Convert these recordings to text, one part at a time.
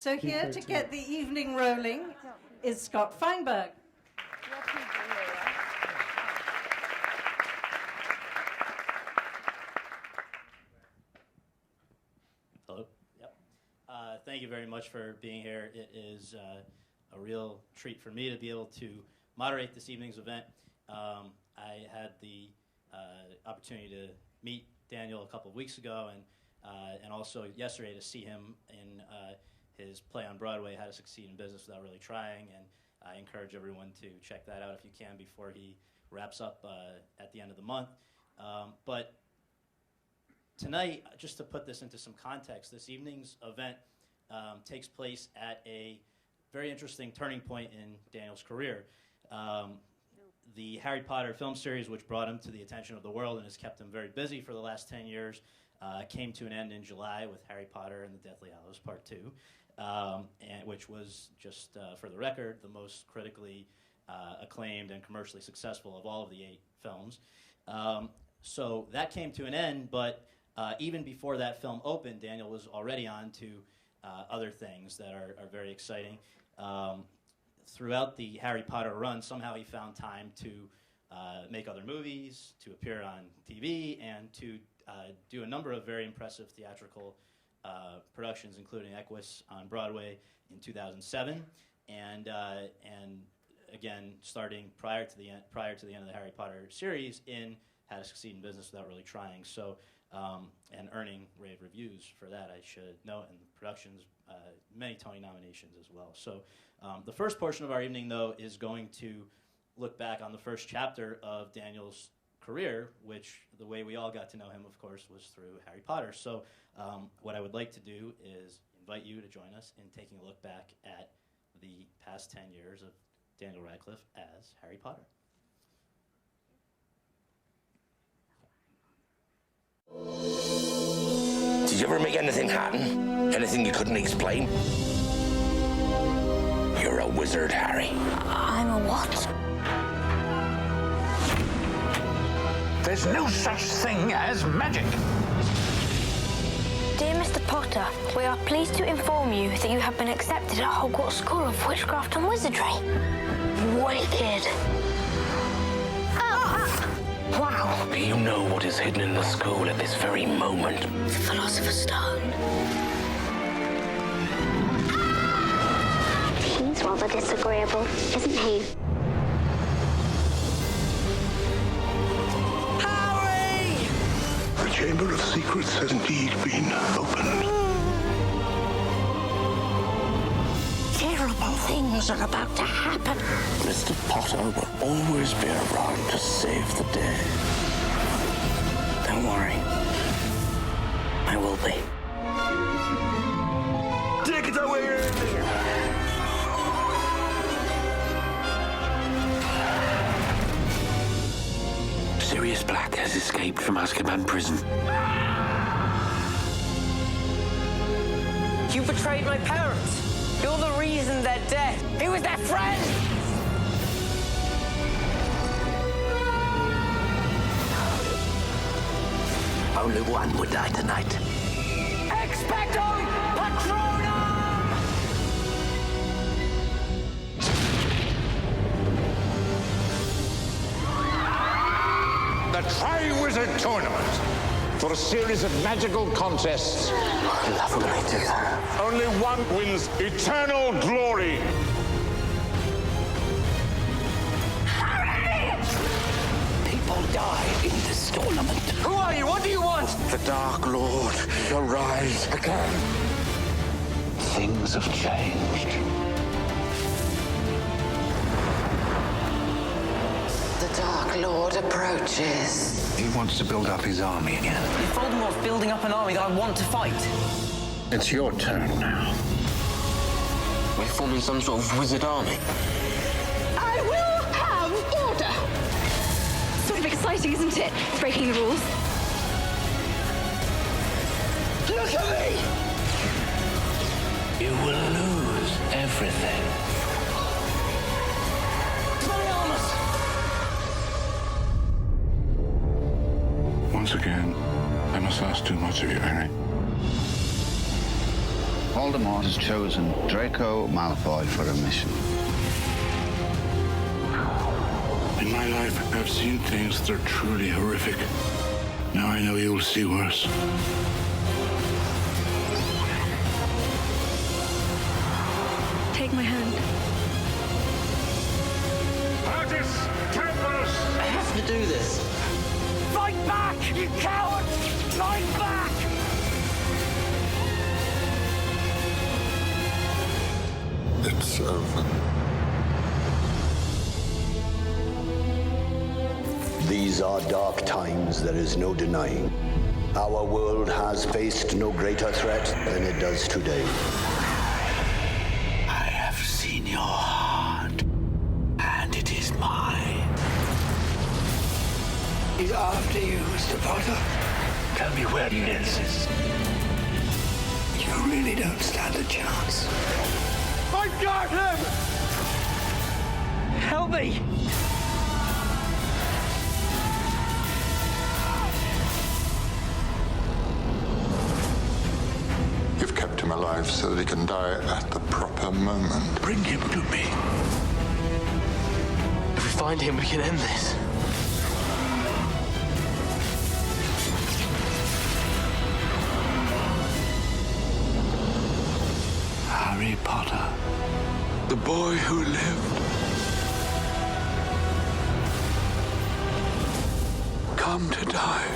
So here to get the evening rolling is Scott Feinberg. Hello. Yep. Thank you very much for being here. It is a real treat for me to be able to moderate this evening's event. I had the opportunity to meet Daniel a couple of weeks ago, and also yesterday to see him in his play on Broadway, How to Succeed in Business Without Really Trying, and I encourage everyone to check that out if you can before he wraps up at the end of the month. But tonight, just to put this into some context, this evening's event takes place at a very interesting turning point in Daniel's career. The Harry Potter film series, which brought him to the attention of the world and has kept him very busy for the last 10 years, came to an end in July with Harry Potter and the Deathly Hallows Part 2, and which was, just for the record, the most critically acclaimed and commercially successful of all of the 8 films. So that came to an end, but even before that film opened, Daniel was already on to other things that are very exciting. Throughout the Harry Potter run, somehow he found time to make other movies, to appear on TV, and to do a number of very impressive theatrical productions, including Equus on Broadway in 2007, and again, starting prior to the end of the Harry Potter series in How to Succeed in Business Without Really Trying. So, and earning rave reviews for that, I should note, and productions, many Tony nominations as well. So the first portion of our evening, though, is going to look back on the first chapter of Daniel's career, which the way we all got to know him, of course, was through Harry Potter. So what I would like to do is invite you to join us in taking a look back at the past 10 years of Daniel Radcliffe as Harry Potter. Did you ever make anything happen? Anything you couldn't explain? You're a wizard, Harry. I'm a what? There's no such thing as magic. Dear Mr. Potter, we are pleased to inform you that you have been accepted at Hogwarts School of Witchcraft and Wizardry. Wicked. Wow. Do you know what is hidden in the school at this very moment? The Philosopher's Stone. He's rather disagreeable, isn't he? Harry! The Chamber of Secrets has indeed been opened. Terrible things are about to happen. Mr. Potter will always be around to save the day. Don't worry. I will be. Take it away! Sirius Black has escaped from Azkaban prison. You betrayed my parents. You're the reason they're dead. He was their friend! Only one would die tonight. Expecto Patronum! The Tri-Wizard Tournament for a series of magical contests. Lovely do that. Only one wins eternal glory. People die in this tournament. Who are you? What do you want? The Dark Lord shall rise again. Things have changed. The Dark Lord approaches. He wants to build up his army again. You've told them what's building up an army that I want to fight. It's your turn now. We're forming some sort of wizard army. I will have order! Sort of exciting, isn't it? Breaking the rules. Look at me! You will lose everything. Once again, I must ask too much of you, Harry. All Voldemort has chosen Draco Malfoy for a mission. In my life, I've seen things that are truly horrific. Now I know you'll see worse. Take my hand. I have to do this. Fight back, you coward! Fight back! It's over. These are dark times, there is no denying. Our world has faced no greater threat than it does today. I have seen your heart, and it is mine. He's after you, Mr. Potter. Tell me where he is. You really don't stand a chance. I got him! Help me! You've kept him alive so that he can die at the proper moment. Bring him to me. If we find him, we can end this. Harry Potter, The boy who lived. Come to die.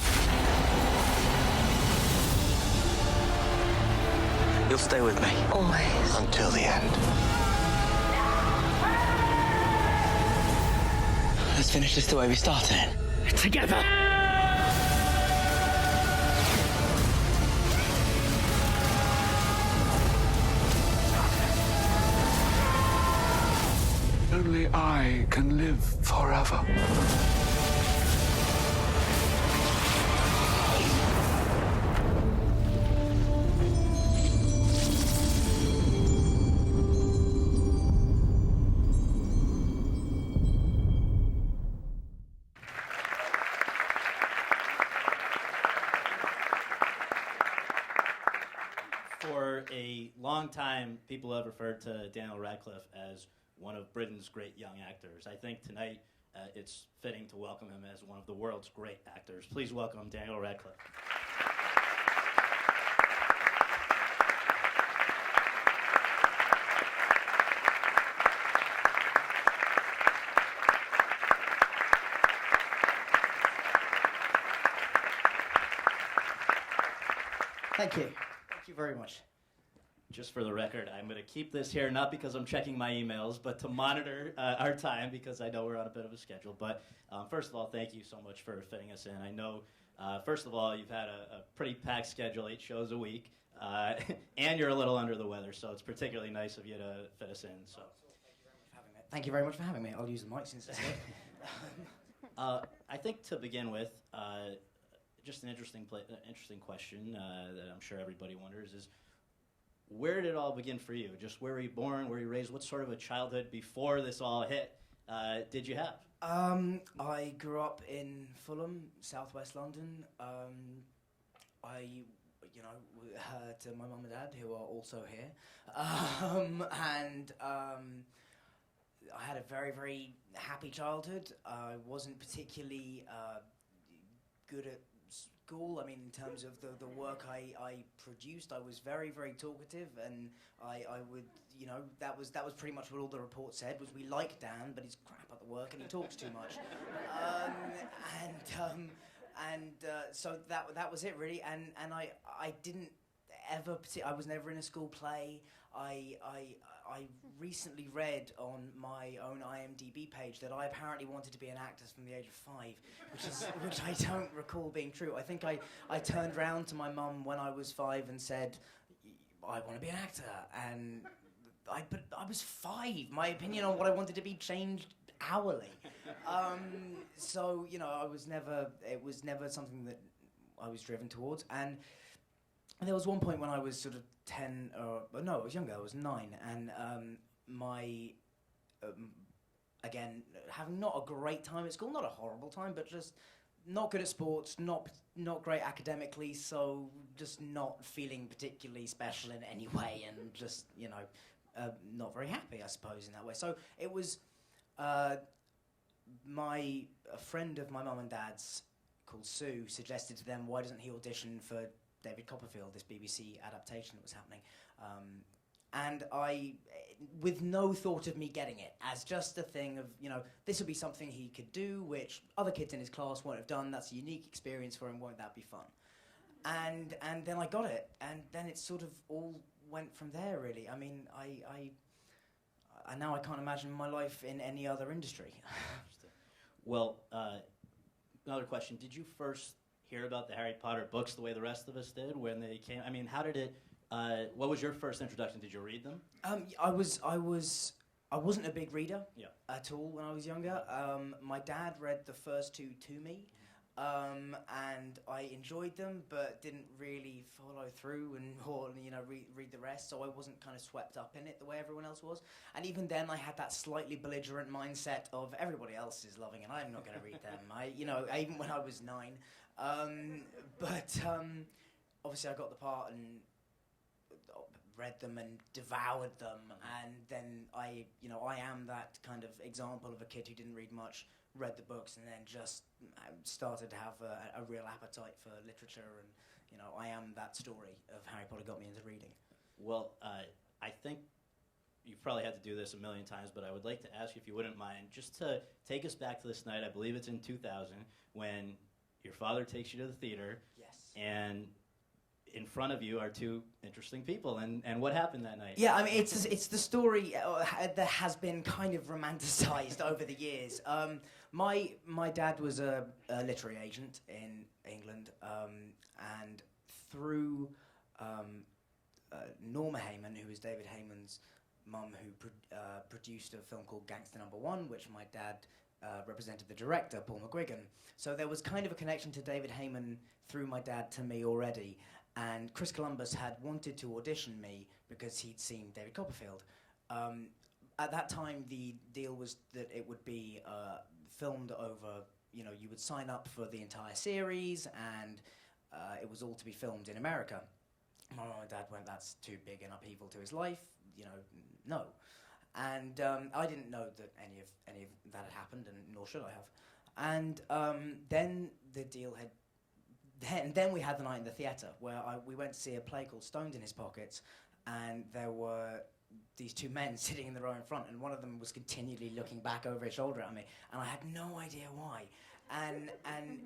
You'll stay with me. Always. Until the end. Let's finish this the way we started it. Together! Only I can live forever. For a long time, people have referred to Daniel Radcliffe as one of Britain's great young actors. I think tonight it's fitting to welcome him as one of the world's great actors. Please welcome Daniel Radcliffe. Thank you. Thank you very much. Just for the record, I'm going to keep this here, not because I'm checking my emails, but to monitor our time, because I know we're on a bit of a schedule. But first of all, thank you so much for fitting us in. I know, first of all, you've had a pretty packed schedule, 8 shows a week, and you're a little under the weather, so it's particularly nice of you to fit us in. So, Thank you very much for having me. I'll use the mic since it's here. I think to begin with, just an interesting question that I'm sure everybody wonders is, where did it all begin for you? Just where were you born? Where were you raised? What sort of a childhood before this all hit did you have? I grew up in Fulham, southwest London. I, to my mum and dad, who are also here, and I had a very, very happy childhood. I wasn't particularly good at school. I mean, in terms of the work I produced, I was very, very talkative, and I would, that was pretty much what all the reports said, was we like Dan, but he's crap at the work and he talks too much. So that was it really, and I didn't ever, I was never in a school play. I recently read on my own IMDb page that I apparently wanted to be an actor from the age of 5, which I don't recall being true. I think I turned round to my mum when I was 5 and said, I want to be an actor, and but I was 5. My opinion on what I wanted to be changed hourly. So it was never something that I was driven towards, and there was one point when I was sort of 10, no, I was younger, I was 9, and again, having not a great time at school, not a horrible time, but just not good at sports, not great academically, so just not feeling particularly special in any way, and just not very happy, I suppose, in that way. So it was a friend of my mum and dad's called Sue suggested to them, why doesn't he audition for David Copperfield, this BBC adaptation that was happening. And I, with no thought of me getting it, as just a thing of, this would be something he could do, which other kids in his class won't have done. That's a unique experience for him. Won't that be fun? And then I got it, and then it sort of all went from there, really. I mean, I now I can't imagine my life in any other industry. Well, another question. Did you first hear about the Harry Potter books the way the rest of us did when they came? I mean, how did it... what was your first introduction? Did you read them? I wasn't a big reader at all when I was younger. My dad read the first two to me, and I enjoyed them, but didn't really follow through and read the rest. So I wasn't kind of swept up in it the way everyone else was. And even then, I had that slightly belligerent mindset of everybody else is loving it. I'm not going to read them. Even when I was 9, but obviously I got the part and read them and devoured them, and then I am that kind of example of a kid who didn't read much, read the books, and then just started to have a real appetite for literature, and I am that story of Harry Potter got me into reading. Well, I think you've probably had to do this a million times, but I would like to ask you if you wouldn't mind, just to take us back to this night. I believe it's in 2000, when your father takes you to the theater. Yes. And in front of you are two interesting people, and what happened that night? Yeah, I mean, it's the story that has been kind of romanticized over the years. My dad was a literary agent in England, and through Norma Heyman, who was David Heyman's mum, who produced a film called Gangster No. 1, which my dad represented the director, Paul McGuigan. So there was kind of a connection to David Heyman through my dad to me already. And Chris Columbus had wanted to audition me because he'd seen David Copperfield. At that time, the deal was that it would be filmed over, you would sign up for the entire series, and it was all to be filmed in America. My mum and dad went, that's too big an upheaval to his life, no. And I didn't know that any of that had happened, and nor should I have. And then the deal had... Then we had the night in the theatre where we went to see a play called Stoned in His Pockets, and there were these two men sitting in the row in front, and one of them was continually looking back over his shoulder at me, and I had no idea why. And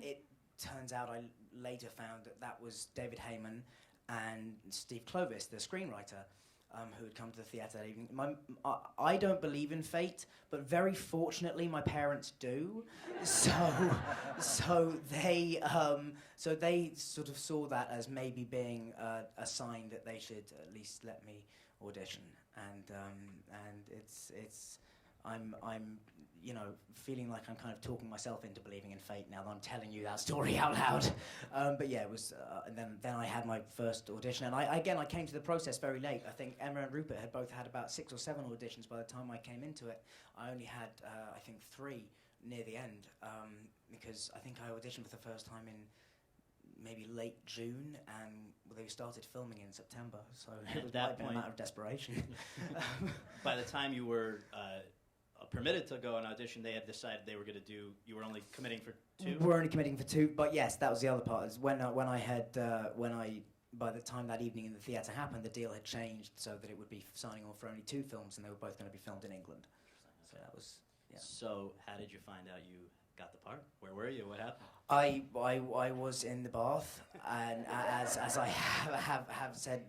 it turns out I later found that was David Heyman and Steve Clovis, the screenwriter, who had come to the theatre that evening. I don't believe in fate, but very fortunately my parents do. So they sort of saw that as maybe being a sign that they should at least let me audition. And I'm feeling like I'm kind of talking myself into believing in fate now that I'm telling you that story out loud. But yeah, it was, and then I had my first audition, and I came to the process very late. I think Emma and Rupert had both had about 6 or 7 auditions by the time I came into it. I only had, I think, 3 near the end, because I think I auditioned for the first time in maybe late June, and they started filming in September, so it was a matter of desperation. By the time you were permitted to go on audition, they had decided they were going to do, you were only committing for 2? We're only committing for 2, but yes, that was the other part. Is when by the time that evening in the theatre happened, the deal had changed so that it would be signing on for only 2 films, and they were both going to be filmed in England. So that was, yeah. So how did you find out you got the part? Where were you? What happened? I was in the bath, and as I have said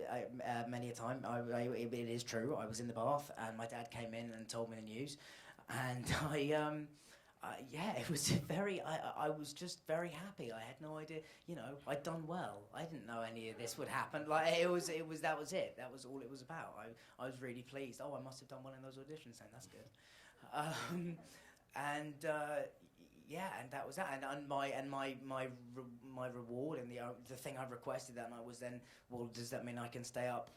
many a time, it is true. I was in the bath, and my dad came in and told me the news, and it was very. I was just very happy. I had no idea. I'd done well. I didn't know any of this would happen. Like that was it. That was all it was about. I was really pleased. Oh, I must have done well in those auditions. Then that's good. And that was that. And my reward and the thing I requested that night was then, well, does that mean I can stay up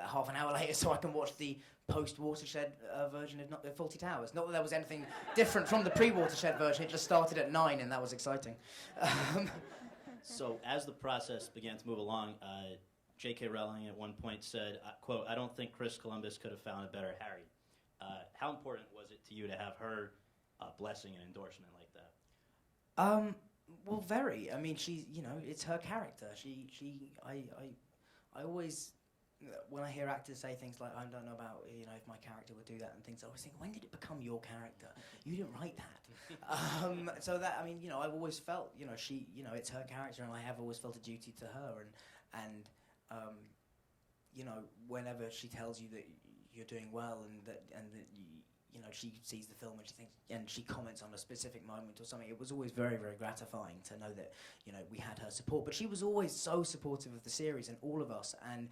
half an hour later so I can watch the post-Watershed version of Fawlty Towers. Not that there was anything different from the pre-Watershed version. It just started at 9, and that was exciting. So as the process began to move along, J.K. Rowling at one point said, quote, "I don't think Chris Columbus could have found a better Harry." How important was it to you to have her blessing and endorsement like that? Well, very. I mean, it's her character. I always, when I hear actors say things like, "I don't know about, if my character would do that," and things, I always think, when did it become your character? You didn't write that. So that, I mean, I've always felt, it's her character, and I have always felt a duty to her, and whenever she tells you that you're doing well, and that she sees the film and she thinks, and she comments on a specific moment or something, it was always very, very gratifying to know that we had her support. But she was always so supportive of the series and all of us, and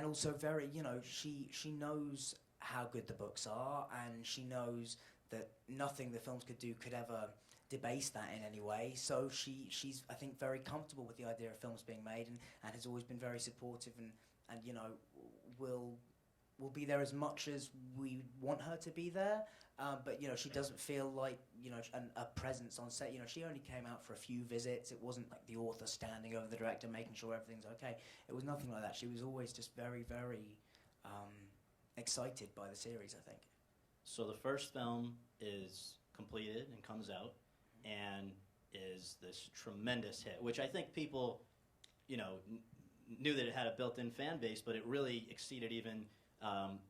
also very, she knows how good the books are, and she knows that nothing the films could do could ever debase that in any way. So she's I think very comfortable with the idea of films being made, and has always been very supportive, and will be there as much as we want her to be there. But she doesn't feel like a presence on set. She only came out for a few visits. It wasn't like the author standing over the director making sure everything's okay. It was nothing like that. She was always just very, very excited by the series, I think. So the first film is completed and comes out, and is this tremendous hit, which I think people, knew that it had a built-in fan base, but it really exceeded even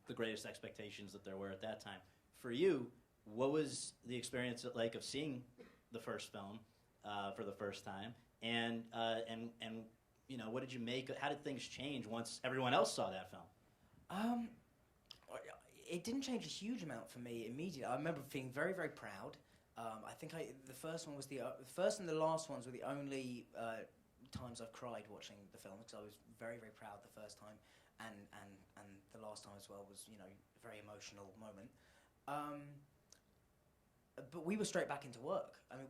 the greatest expectations that there were at that time. For you, what was the experience like of seeing the first film for the first time, and what did you make? How did things change once everyone else saw that film? It didn't change a huge amount for me immediately. I remember feeling very, very proud. I think the first one was the first and the last ones were the only times I've cried watching the film, because I was very, very proud the first time, and the last time as well was a very emotional moment. But we were straight back into work. I mean,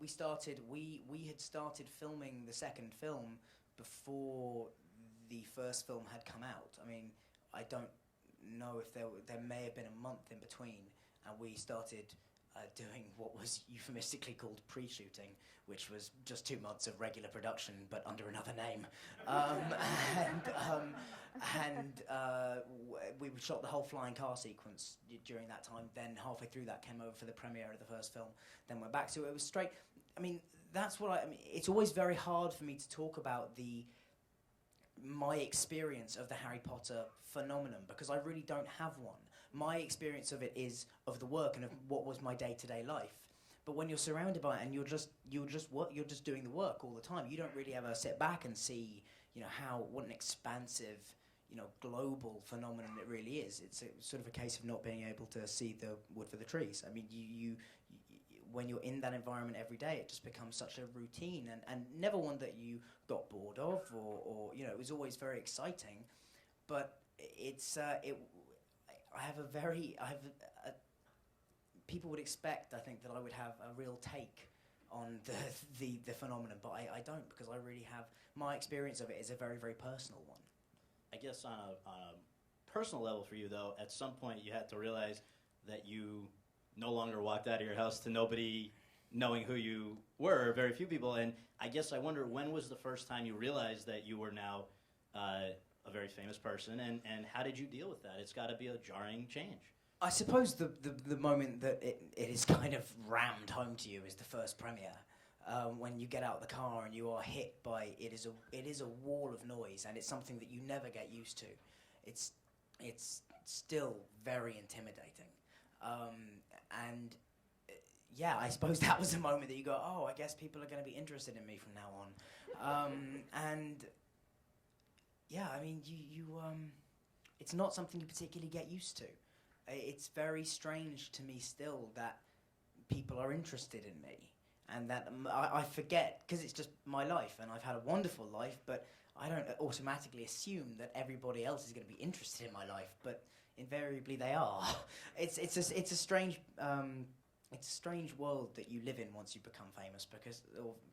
we had started filming the second film before the first film had come out. I mean, I don't know if there may have been a month in between, and we started doing what was euphemistically called pre-shooting, which was just 2 months of regular production but under another name. We shot the whole flying car sequence during that time. Then halfway through that came over for the premiere of the first film. Then went back to it. It was straight. I mean, that's what I mean. It's always very hard for me to talk about my experience of the Harry Potter phenomenon, because I really don't have one. My experience of it is of the work and of what was my day-to-day life. But when you're surrounded by it and you're just doing the work all the time, you don't really ever sit back and see, what an expansive, global phenomenon it really is. It's sort of a case of not being able to see the wood for the trees. I mean, you when you're in that environment every day, it just becomes such a routine, and never one that you got bored of, or it was always very exciting. But people would expect, I think, that I would have a real take on the phenomenon, but I don't, because I really have, my experience of it is a very, very personal one. I guess on a personal level for you, though, at some point you had to realize that you no longer walked out of your house to nobody knowing who you were, very few people, and I guess I wonder, when was the first time you realized that you were now a very famous person, and how did you deal with that? It's got to be a jarring change. I suppose the moment that it is kind of rammed home to you is the first premiere. When you get out of the car and you are hit by it is a wall of noise, and it's something that you never get used to. It's still very intimidating, yeah, I suppose that was the moment that you go, oh, I guess people are going to be interested in me from now on, and yeah, I mean, it's not something you particularly get used to. It's very strange to me still that people are interested in me, and that I forget, because it's just my life, and I've had a wonderful life, but I don't automatically assume that everybody else is going to be interested in my life, but invariably they are. It's a strange world that you live in once you become famous, because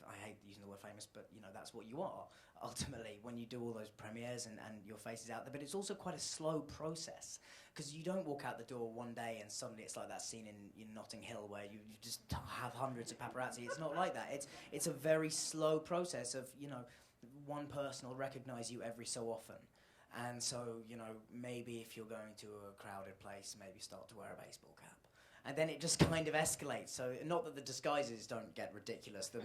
I hate using the word famous, but that's what you are. ultimately, when you do all those premieres and your face is out there. But it's also quite a slow process, because you don't walk out the door one day and suddenly it's like that scene in Notting Hill where you just have hundreds of paparazzi. It's not like that. It's a very slow process of, you know, one person will recognise you every so often. And so, you know, maybe if you're going to a crowded place, maybe start to wear a baseball cap. And then it just kind of escalates. So not that the disguises don't get ridiculous the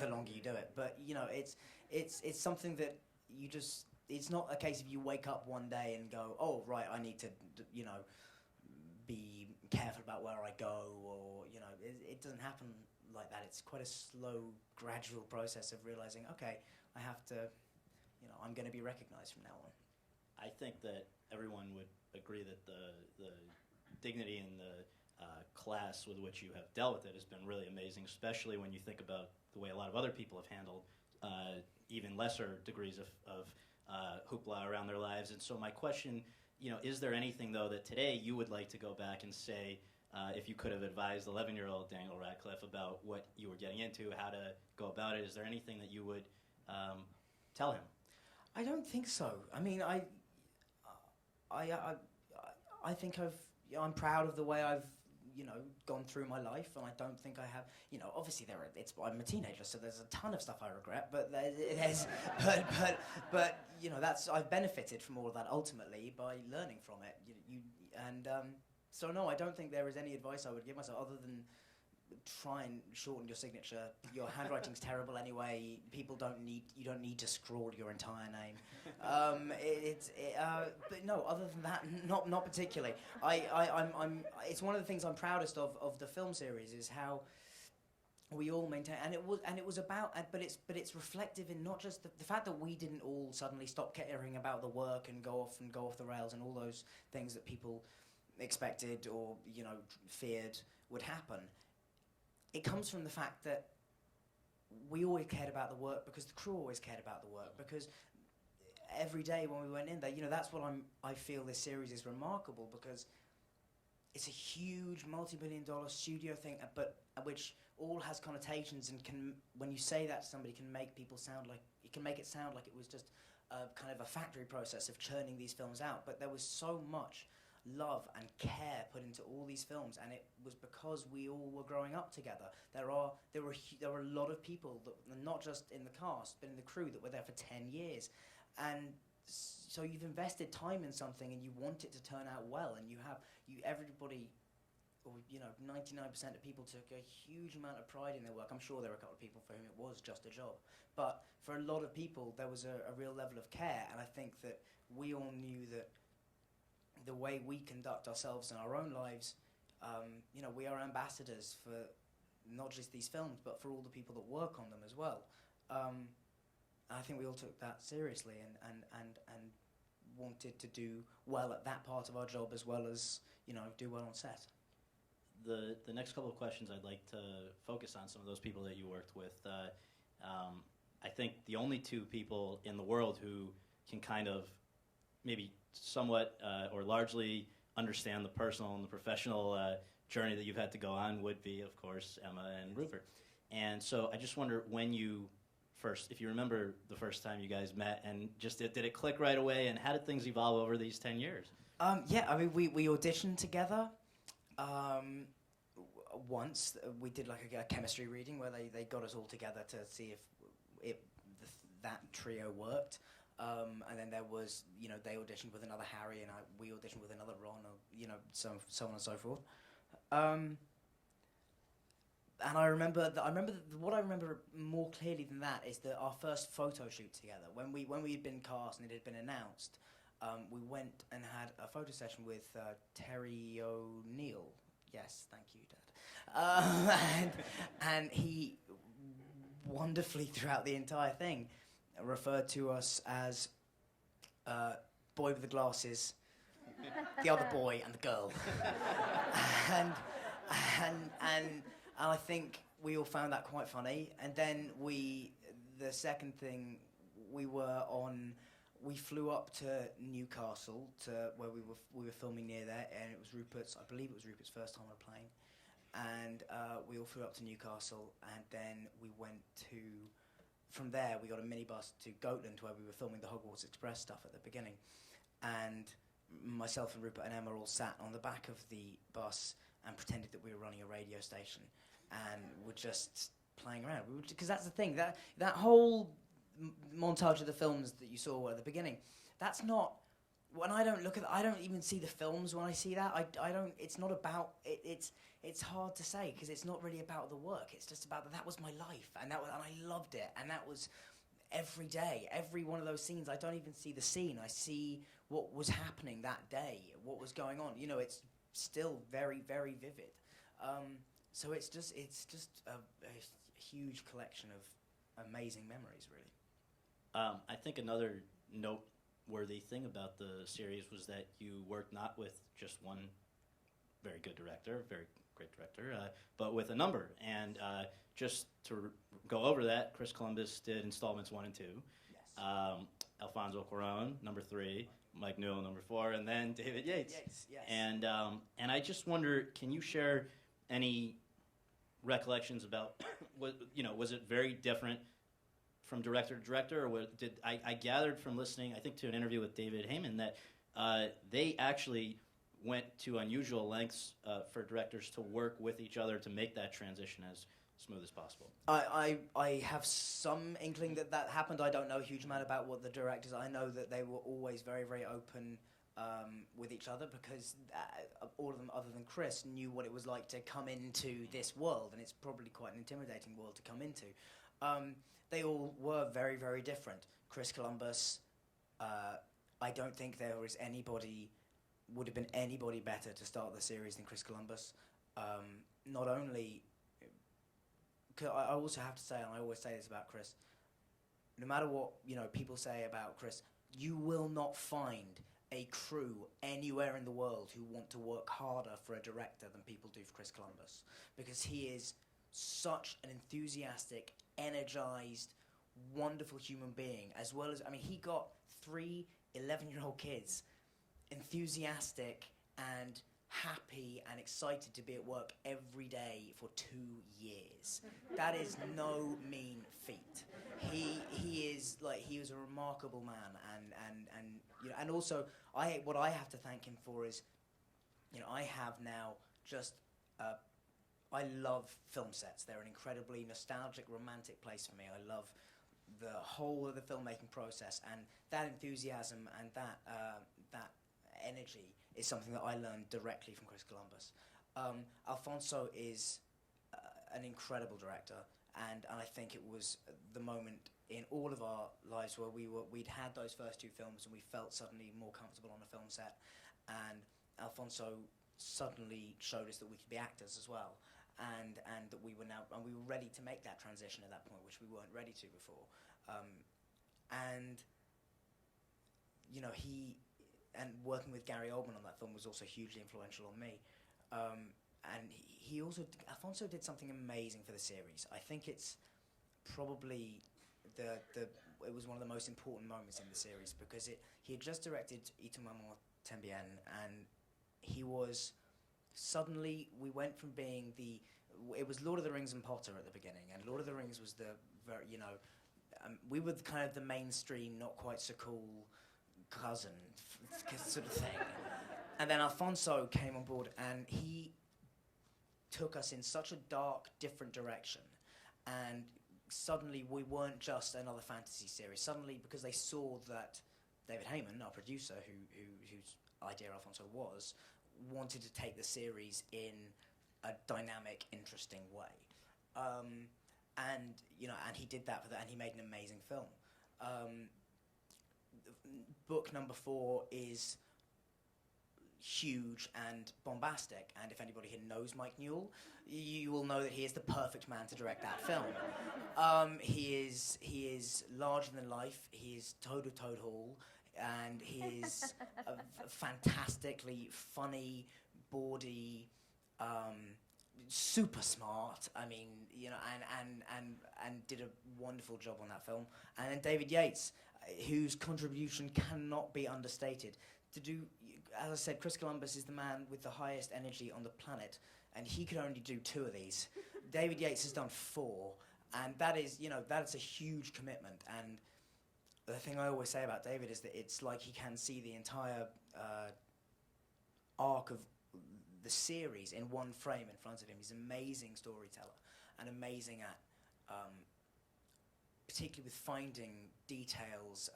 longer you do it, but you know, it's something that you just, it's not a case of you wake up one day and go, oh right, I need to, you know, be careful about where I go, or you know, it doesn't happen like that. It's quite a slow, gradual process of realizing, okay, I have to, you know, I'm going to be recognized from now on. I think that everyone would agree that the dignity and the class with which you have dealt with it has been really amazing, especially when you think about the way a lot of other people have handled even lesser degrees of hoopla around their lives. And so my question, you know, is there anything, though, that today you would like to go back and say, if you could have advised 11-year-old Daniel Radcliffe about what you were getting into, how to go about it? Is there anything that you would tell him? I don't think so. I mean, I think I'm proud of the way I've, you know, gone through my life, and I don't think I have, you know, obviously I'm a teenager, so there's a ton of stuff I regret, but but you know, I've benefited from all of that ultimately by learning from it. So no, I don't think there is any advice I would give myself other than try and shorten your signature. Your handwriting's terrible anyway. You don't need to scrawl your entire name. But no, other than that, not particularly. It's one of the things I'm proudest of the film series is how we all maintain, and it was about, but it's reflective in not just the fact that we didn't all suddenly stop caring about the work and go off the rails and all those things that people expected or, you know, feared would happen. It comes from the fact that we always cared about the work because the crew always cared about the work, because every day when we went in there, you know, that's what I feel this series is remarkable, because it's a huge multi-billion-dollar studio thing, but which all has connotations and can, when you say that to somebody, can make people make it sound like it was just a kind of a factory process of churning these films out. But there was so much love and care put into all these films, and it was because we all were growing up together. There were a lot of people that, not just in the cast but in the crew, that were there for 10 years, and so you've invested time in something and you want it to turn out well, and everybody, or you know, 99% of people took a huge amount of pride in their work. I'm sure there were a couple of people for whom it was just a job, but for a lot of people there was a real level of care, and I think that we all knew that the way we conduct ourselves in our own lives, you know, we are ambassadors for not just these films, but for all the people that work on them as well. I think we all took that seriously and wanted to do well at that part of our job, as well as, you know, do well on set. The next couple of questions, I'd like to focus on some of those people that you worked with. I think the only two people in the world who can kind of maybe somewhat or largely understand the personal and the professional journey that you've had to go on would be, of course, Emma and Rupert. And so I just wonder, when you first, if you remember the first time you guys met, and just did it click right away, and how did things evolve over these 10 years? Yeah, I mean, we auditioned together. Once we did like a chemistry reading where they got us all together to see if that trio worked. And then there was, you know, they auditioned with another Harry, and we auditioned with another Ron, or, you know, so on and so forth. And what I remember more clearly than that is that our first photo shoot together, when we had been cast and it had been announced, we went and had a photo session with Terry O'Neill. Yes, thank you, Dad. And he wonderfully, throughout the entire thing, referred to us as boy with the glasses, the other boy, and the girl. and I think we all found that quite funny. And then the second thing, we flew up to Newcastle, to where we were filming near there, and it was I believe it was Rupert's first time on a plane. And we all flew up to Newcastle, and then we went to from there, we got a minibus to Goatland, where we were filming the Hogwarts Express stuff at the beginning. And myself and Rupert and Emma all sat on the back of the bus and pretended that we were running a radio station, and were just playing around. Because that's the thing, that whole montage of the films that you saw at the beginning, that's not... When I don't look at, I don't even see the films when I see that. I don't. It's not about it. It's hard to say because it's not really about the work. It's just about that was my life, and I loved it, and that was every day, every one of those scenes. I don't even see the scene. I see what was happening that day, what was going on. You know, it's still very, very vivid. So it's just a huge collection of amazing memories, really. I think another noteworthy thing about the series was that you worked not with just one very good director, very great director, but with a number. And just to go over that, Chris Columbus did installments 1 and 2. Yes. Alfonso Cuarón, number 3. Mike Newell, number 4, and then David Yates. Yes. And I just wonder, can you share any recollections about was it very different from director to director, or I gathered from listening, I think, to an interview with David Heyman that they actually went to unusual lengths for directors to work with each other to make that transition as smooth as possible. I have some inkling that happened. I don't know a huge amount about what the directors... I know that they were always very, very open with each other, because all of them, other than Chris, knew what it was like to come into this world, and it's probably quite an intimidating world to come into. They all were very, very different. Chris Columbus, I don't think there was would have been anybody better to start the series than Chris Columbus. Not only... I also have to say, and I always say this about Chris, no matter what people say about Chris, you will not find a crew anywhere in the world who want to work harder for a director than people do for Chris Columbus, because he is such an enthusiastic, energized, wonderful human being, as well as, he got 3 11-year-old kids enthusiastic and happy and excited to be at work every day for 2 years. That is no mean feat. He was a remarkable man, and also what I have to thank him for is, I have now just I love film sets. They're an incredibly nostalgic, romantic place for me. I love the whole of the filmmaking process, and that enthusiasm and that energy is something that I learned directly from Chris Columbus. Alfonso is an incredible director, and I think it was the moment in all of our lives where we'd had those first 2 films and we felt suddenly more comfortable on a film set, and Alfonso suddenly showed us that we could be actors as well, and that we were ready to make that transition at that point, which we weren't ready to before. And working with Gary Oldman on that film was also hugely influential on me. And Alfonso did something amazing for the series. I think it's probably it was one of the most important moments in the series, because he had just directed Y tu maman t'aime bien, and he was suddenly, we went from being it was Lord of the Rings and Potter at the beginning, and Lord of the Rings was we were kind of the mainstream, not quite so cool cousin sort of thing. And then Alfonso came on board, and he took us in such a dark, different direction. And suddenly we weren't just another fantasy series. Suddenly, because they saw that David Heyman, our producer, whose idea Alfonso was, wanted to take the series in a dynamic, interesting way. And he did that for that, and he made an amazing film. Book number 4 is huge and bombastic, and if anybody here knows Mike Newell, you will know that he is the perfect man to direct that film. He is larger than life. He is Toad Hall, and he is a fantastically funny, bawdy, super smart. And did a wonderful job on that film. And then David Yates, whose contribution cannot be understated. As I said, Chris Columbus is the man with the highest energy on the planet, and he could only do 2 of these. David Yates has done 4, And that is, that's a huge commitment. And the thing I always say about David is that it's like he can see the entire arc of the series in one frame in front of him. He's an amazing storyteller and amazing at, particularly with finding details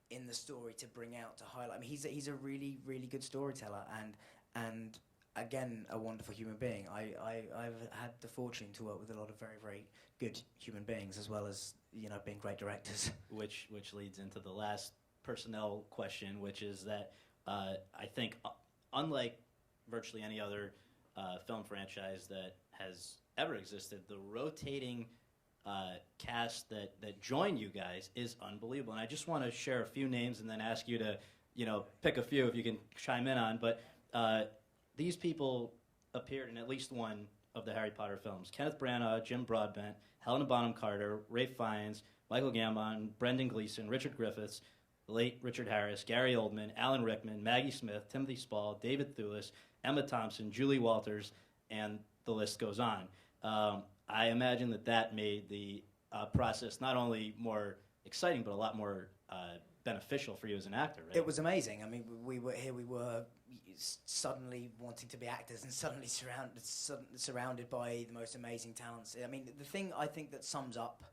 in the story to bring out, to highlight. I mean, he's a really, really good storyteller and again, a wonderful human being. I've had the fortune to work with a lot of very, very good human beings, as well as being great directors. Which leads into the last personnel question, which is that I think, unlike virtually any other film franchise that has ever existed, the rotating cast that joined you guys is unbelievable. And I just want to share a few names and then ask you to, pick a few if you can chime in on. But these people appeared in at least one of the Harry Potter films. Kenneth Branagh, Jim Broadbent, Helena Bonham Carter, Ralph Fiennes, Michael Gambon, Brendan Gleeson, Richard Griffiths, the late Richard Harris, Gary Oldman, Alan Rickman, Maggie Smith, Timothy Spall, David Thewlis, Emma Thompson, Julie Walters, and the list goes on. I imagine that made the process not only more exciting, but a lot more beneficial for you as an actor, right? It was amazing. I mean, we were suddenly wanting to be actors and suddenly surrounded by the most amazing talents. I mean, the thing I think that sums up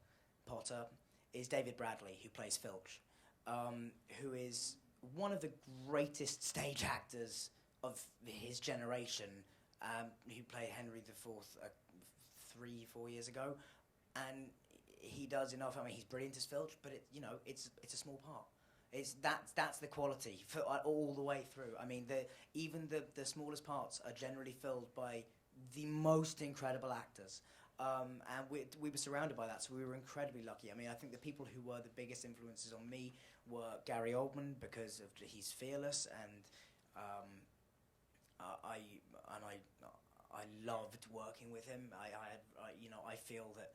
Potter is David Bradley, who plays Filch, who is one of the greatest stage actors of his generation, who played Henry IV 3-4 years ago, and he does enough. I mean, he's brilliant as Filch, but it's a small part. That's the quality for all the way through. I mean, even the smallest parts are generally filled by the most incredible actors, and we were surrounded by that, so we were incredibly lucky. I mean, I think the people who were the biggest influences on me were Gary Oldman, because he's fearless, and I loved working with him. I feel that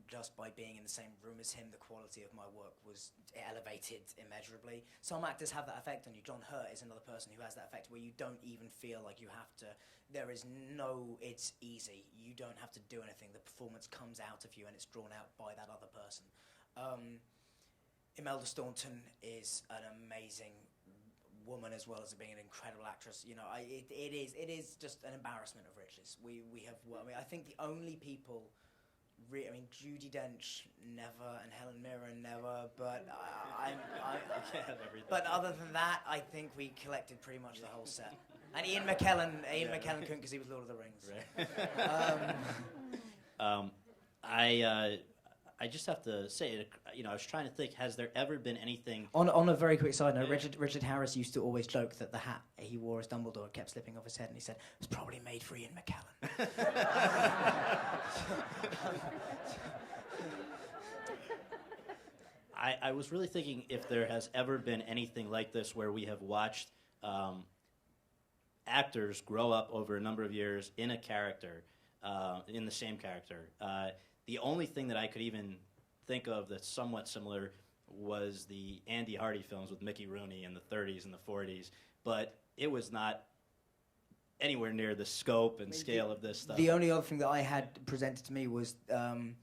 just by being in the same room as him, the quality of my work was elevated immeasurably. Some actors have that effect on you. John Hurt is another person who has that effect, where you don't even feel like you have to. It's easy. You don't have to do anything. The performance comes out of you, and it's drawn out by that other person. Imelda Staunton is an amazing woman, as well as being an incredible actress. It is just an embarrassment of riches. We have. I mean, I think the only people. Judi Dench never, and Helen Mirren never. But but other than that, I think we collected pretty much the whole set. And Ian McKellen couldn't, because he was Lord of the Rings. Right. I just have to say, I was trying to think, has there ever been anything... On a very quick side note, Richard Harris used to always joke that the hat he wore as Dumbledore kept slipping off his head, and he said, it was probably made for Ian McKellen. I was really thinking if there has ever been anything like this where we have watched actors grow up over a number of years in a character, in the same character. The only thing that I could even think of that's somewhat similar was the Andy Hardy films with Mickey Rooney in the 30s and the 40s, but it was not anywhere near the scope and scale of this stuff. The only other thing that I had presented to me was the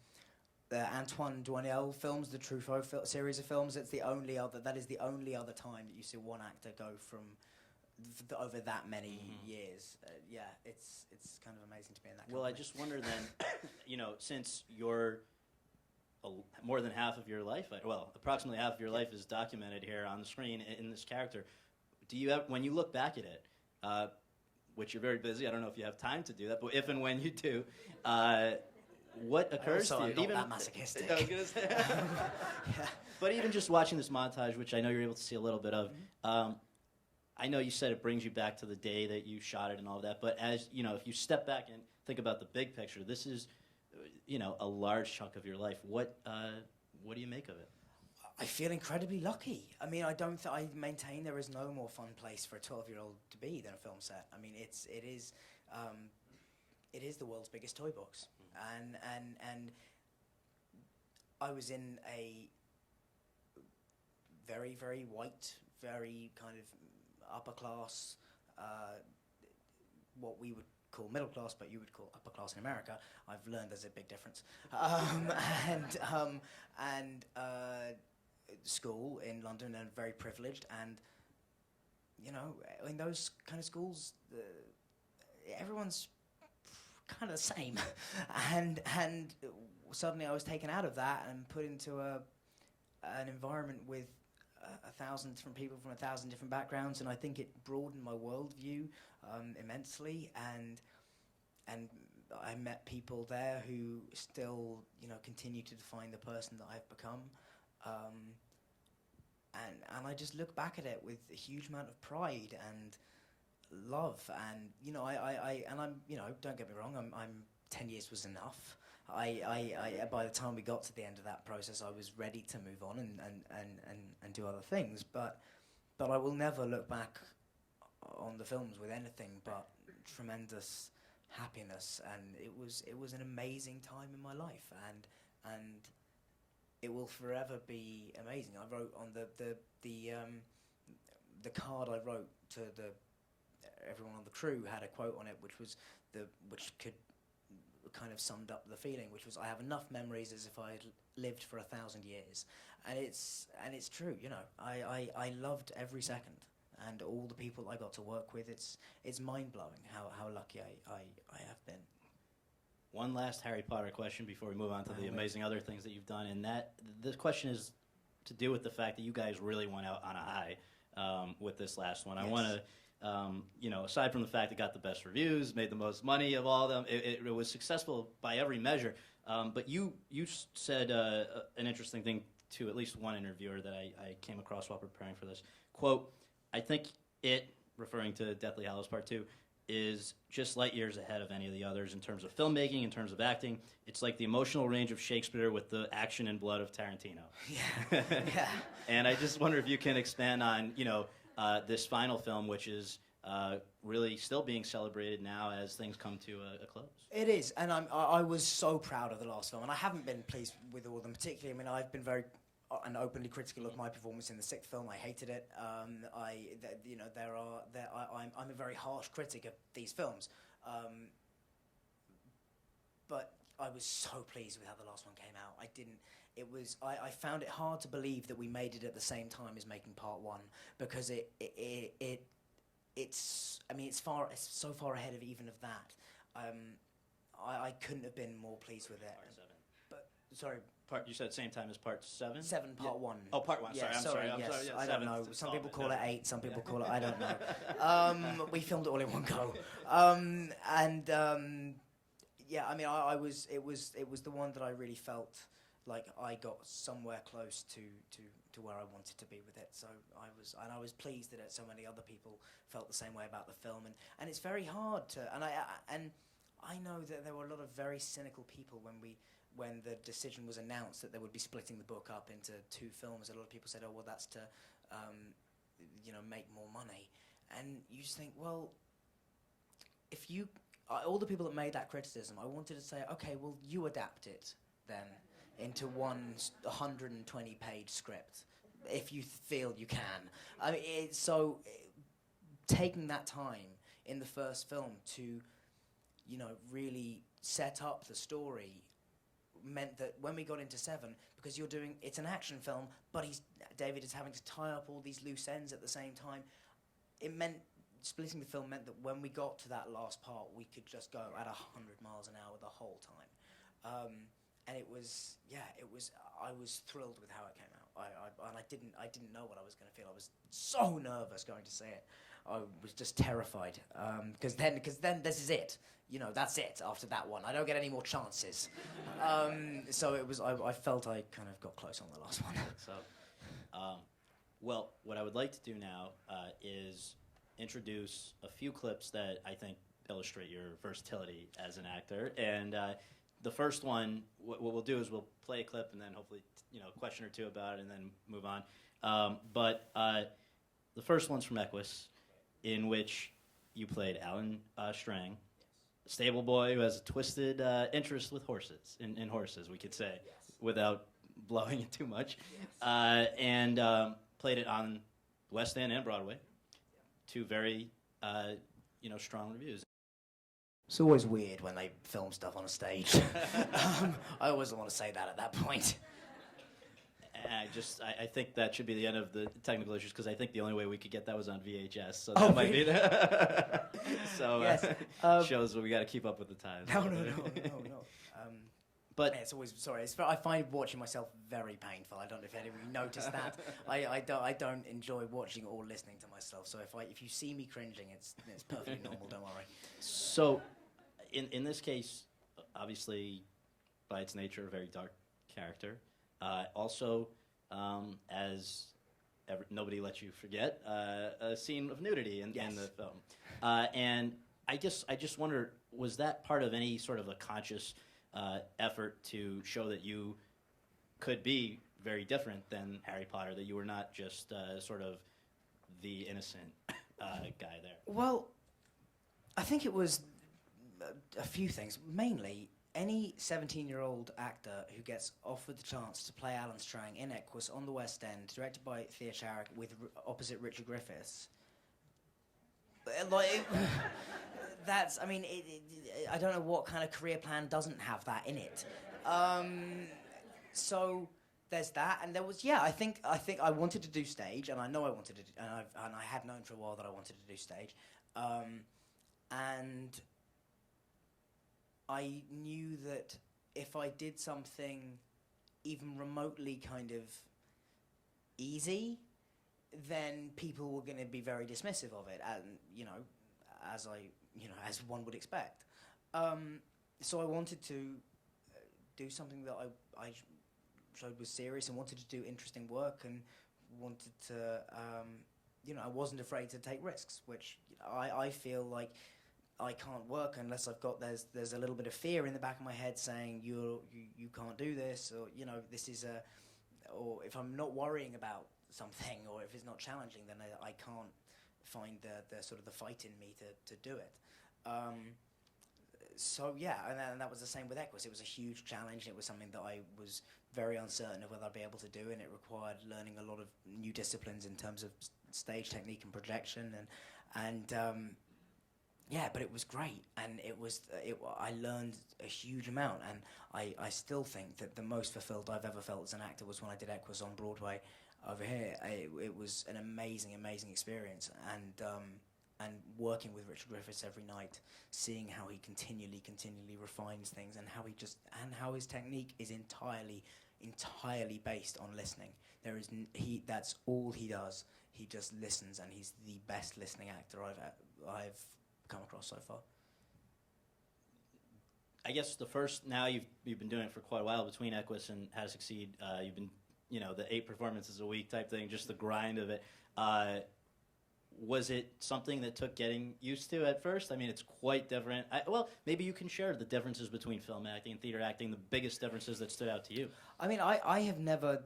Antoine Doinel films, the Truffaut series of films. That is the only other time that you see one actor go from over that many years. It's kind of amazing to be in that company. Well, I just wonder then, since you're more than half of your life, approximately half of your life is documented here on the screen in this character, do you have, when you look back at it, which you're very busy, I don't know if you have time to do that, but if and when you do, what occurs to you? I'm not that masochistic. I was gonna say. Yeah. But even just watching this montage, which I know you're able to see a little bit of, I know you said it brings you back to the day that you shot it and all of that, but as if you step back and think about the big picture, this is, a large chunk of your life. What do you make of it? I feel incredibly lucky. I mean, I maintain there is no more fun place for a 12-year-old to be than a film set. I mean, it is the world's biggest toy box, and I was in a very, very white, very kind of upper class, what we would call middle class, but you would call upper class in America. I've learned there's a big difference. And school in London, and very privileged, and you know, in those kind of schools, everyone's kind of the same, and suddenly I was taken out of that and put into an environment with 1,000 different people from 1,000 different backgrounds, and I think it broadened my worldview immensely, and I met people there who still, you know, continue to define the person that I've become, and I just look back at it with a huge amount of pride and love, and you know, I'm, you know, don't get me wrong, I'm 10 years was enough. By the time we got to the end of that process, I was ready to move on and do other things. But I will never look back on the films with anything but tremendous happiness, and it was an amazing time in my life, and it will forever be amazing. I wrote on the card I wrote to everyone on the crew had a quote on it, which could kind of summed up the feeling, which was, I have enough memories as if I had lived for 1,000 years, and it's true. You know, I loved every second, and all the people I got to work with. It's mind blowing how lucky I have been. One last Harry Potter question before we move on to the amazing other things that you've done, and this question is to do with the fact that you guys really went out on a high with this last one. Yes. I want to. You know, aside from the fact it got the best reviews, made the most money of all of them, it was successful by every measure. But you said an interesting thing to at least one interviewer that I came across while preparing for this. Quote, I think it, referring to Deathly Hallows Part 2, is just light years ahead of any of the others in terms of filmmaking, in terms of acting. It's like the emotional range of Shakespeare with the action and blood of Tarantino. Yeah. Yeah. And I just wonder if you can expand on, you know, this final film, which is really still being celebrated now as things come to a close. It is, and I was so proud of the last film, and I haven't been pleased with all of them particularly. I mean, I've been very and openly critical of my performance in the sixth film. I hated it. You know, I'm a very harsh critic of these films, but I was so pleased with how the last one came out. I found it hard to believe that we made it at the same time as making part one, because it's so far ahead of even of that. I couldn't have been more pleased with it. Part 7. But sorry. You said same time as part 7? 7, part 1. Oh, part 1. Yeah, sorry. I'm yes. sorry. Yeah, I don't know. Some people call it 8. Some people call it. I don't know. We filmed it all in one go. Yeah. I mean, It was the one that I really felt like I got somewhere close to where I wanted to be with it. So I was pleased that so many other people felt the same way about the film, and it's very hard to. And I know that there were a lot of very cynical people when the decision was announced that they would be splitting the book up into 2 films. A lot of people said, "Oh, well, that's to, you know, make more money," and you just think, well, if you, all the people that made that criticism, I wanted to say, okay, well, you adapt it then into one 120-page script, if you feel you can. I mean, taking that time in the first film to, you know, really set up the story meant that when we got into 7, because it's an action film, but David is having to tie up all these loose ends at the same time. It meant, splitting the film meant that when we got to that last part, we could just go at 100 miles an hour the whole time. And I was thrilled with how it came out. I didn't know what I was going to feel. I was so nervous going to say it. I was just terrified, because then this is it. You know, that's it after that one. I don't get any more chances. So it was. I felt I kind of got close on the last one. So, well, what I would like to do now is introduce a few clips that I think illustrate your versatility as an actor. And the first one, what we'll do is we'll play a clip and then hopefully, you know, a question or two about it and then move on. But the first one's from Equus, in which you played Alan Strang, a stable boy who has a twisted interest with horses, in horses, we could say, without blowing it too much. And played it on West End and Broadway. 2 very, you know, strong reviews. It's always weird when they film stuff on a stage. I always want to say that at that point. I think that should be the end of the technical issues, because I think the only way we could get that was on VHS. So Oh, that might really? be so Yes. shows that we got to keep up with the times. No. But yeah, it's always I find watching myself very painful. I don't know if any of you noticed that. I don't enjoy watching or listening to myself. So if you see me cringing, it's perfectly normal. Don't worry. So, in this case, obviously, by its nature, a very dark character. Also, as nobody lets you forget, a scene of nudity in the film. And I just wonder, was that part of any sort of a conscious effort to show that you could be very different than Harry Potter, that you were not just sort of the innocent guy there? Well, I think it was a few things. Mainly, any 17-year-old actor who gets offered the chance to play Alan Strang in Equus on the West End, directed by Thea Sharrock, with opposite Richard Griffiths, that's, I mean, I don't know what kind of career plan doesn't have that in it. So there's that, and there was, I think I wanted to do stage, and I know I wanted to do, and I had known for a while that I wanted to do stage, and I knew that if I did something even remotely kind of easy, then people were going to be very dismissive of it, and as one would expect. So I wanted to do something that I showed was serious, and wanted to do interesting work, and wanted to, I wasn't afraid to take risks, which I feel like I can't work unless I've got there's a little bit of fear in the back of my head saying you can't do this, or this is or if I'm not worrying about something, or if it's not challenging, then I can't find the sort of the fight in me to do it. And that was the same with Equus. It was a huge challenge. It was something that I was very uncertain of whether I'd be able to do, and it required learning a lot of new disciplines in terms of stage technique and projection, but it was great, and I learned a huge amount, and I still think that the most fulfilled I've ever felt as an actor was when I did Equus on Broadway over here. It was an amazing experience, and working with Richard Griffiths every night, seeing how he continually refines things, and how his technique is entirely based on listening. That's all he does. He just listens, and he's the best listening actor I've come across so far. I guess now you've been doing it for quite a while between Equus and How to Succeed. You've been, the 8 performances a week type thing, just the grind of it. Was it something that took getting used to at first? I mean, it's quite different. Maybe you can share the differences between film acting and theater acting, the biggest differences that stood out to you. I mean, I have never,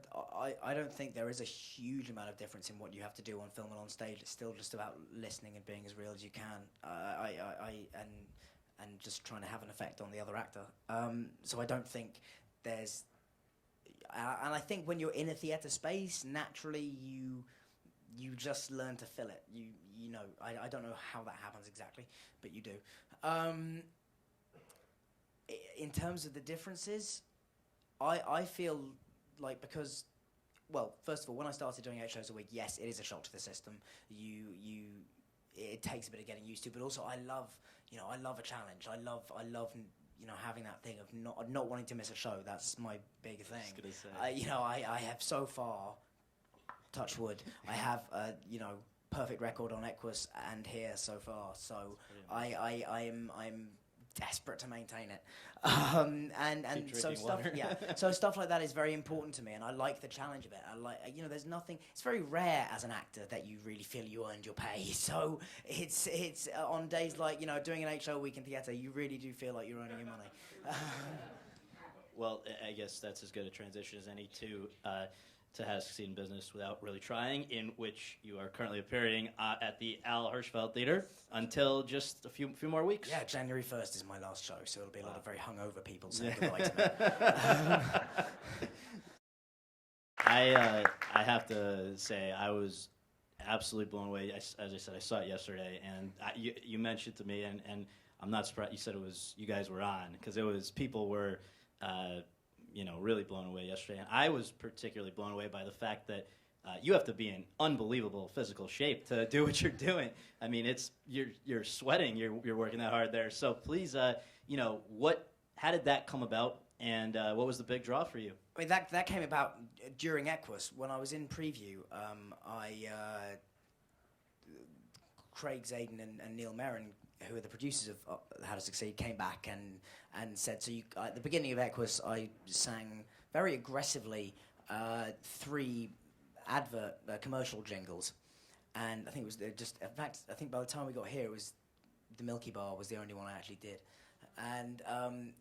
I don't think there is a huge amount of difference in what you have to do on film and on stage. It's still just about listening and being as real as you can, and just trying to have an effect on the other actor. So I don't think there's, and I think when you're in a theatre space, naturally you just learn to fill it. I don't know how that happens exactly, but you do. In terms of the differences, I feel like, because, well, first of all, when I started doing 8 shows a week, yes, it is a shock to the system. It takes a bit of getting used to, but also I love a challenge. I love having that thing of not wanting to miss a show. That's my big thing. I was gonna say. I have so far, touch wood, I have perfect record on Equus and here so far. So I'm desperate to maintain it. And so stuff, so stuff like that is very important to me, and I like the challenge of it. I like, there's nothing. It's very rare as an actor that you really feel you earned your pay. So it's on days like doing an 8 show week in theatre, you really do feel like you're earning your money. Well, I guess that's as good a transition as any to How to Succeed in Business Without Really Trying, in which you are currently appearing at the Al Hirschfeld Theater until just a few more weeks. Yeah, January 1st is my last show, so it'll be a lot of very hungover people saying goodbye to me. I have to say, I was absolutely blown away. As I said, I saw it yesterday, and you mentioned to me, and I'm not surprised you said it was you guys were on, because people were, really blown away yesterday. And I was particularly blown away by the fact that you have to be in unbelievable physical shape to do what you're doing. I mean, you're sweating, you're working that hard there. So please, how did that come about, and what was the big draw for you? I mean, that came about during Equus. When I was in preview, Craig Zaden and Neil Merrin, who are the producers of How to Succeed, came back and said, so at the beginning of Equus, I sang very aggressively 3 commercial jingles, and I think it was in fact, I think by the time we got here, it was the Milky Bar was the only one I actually did. And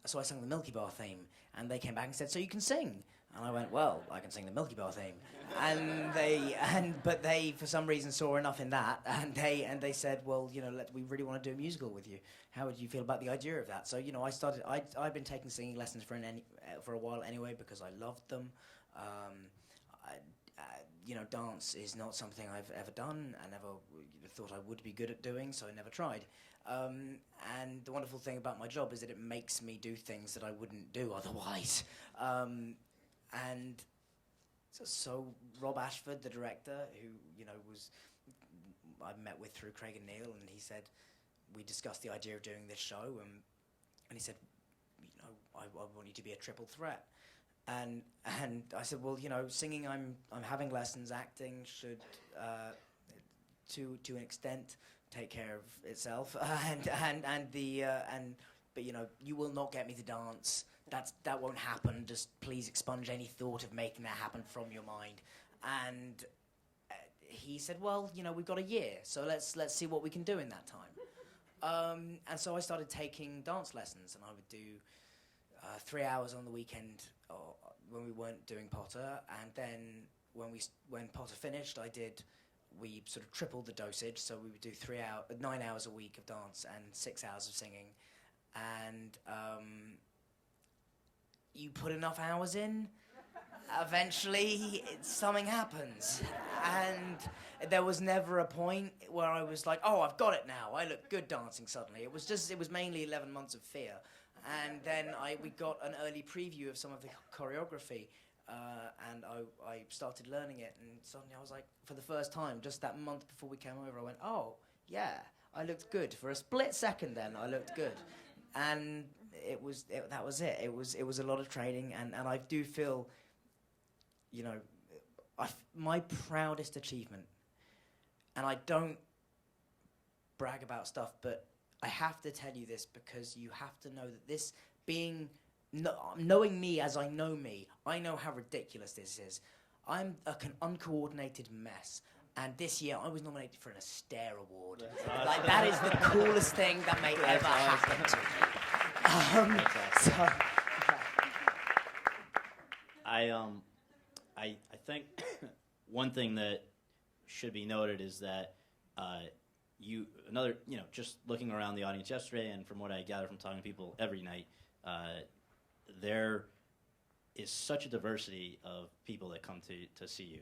so I sang the Milky Bar theme, and they came back and said, so you can sing? And I went, well, I can sing the Milky Bar theme. But they for some reason saw enough in that, and they said, well, we really want to do a musical with you. How would you feel about the idea of that? So I've been taking singing lessons for a while anyway, because I loved them. Dance is not something I've ever done. I never thought I would be good at doing, so I never tried. And the wonderful thing about my job is that it makes me do things that I wouldn't do otherwise. And so Rob Ashford, the director, who I met with through Craig and Neil, and he said, we discussed the idea of doing this show, and he said, I want you to be a triple threat. And I said, well, singing, I'm having lessons. Acting should, to an extent, take care of itself. But you will not get me to dance. That won't happen. Just please expunge any thought of making that happen from your mind. And he said, well, we've got a year, so let's see what we can do in that time. And so I started taking dance lessons, and I would do 3 hours on the weekend when we weren't doing Potter, and then when Potter finished, we sort of tripled the dosage, so we would do 9 hours a week of dance and 6 hours of singing, and you put enough hours in, eventually something happens, and there was never a point where I was like, oh, I've got it now, I look good dancing suddenly. It was mainly 11 months of fear. And then we got an early preview of some of the choreography, and I started learning it, and suddenly I was like, for the first time, just that month before we came over, I went, oh, yeah, I looked good. For a split second then, I looked good. And that was it. It was a lot of training, and I do feel, my proudest achievement, and I don't brag about stuff, but I have to tell you this because you have to know that this knowing me as I know me, I know how ridiculous this is. I'm an uncoordinated mess. And this year I was nominated for an Astaire Award. Awesome. Like, that is the coolest thing that may ever happen to me. I think one thing that should be noted is that just looking around the audience yesterday, and from what I gather from talking to people every night, there is such a diversity of people that come to see you.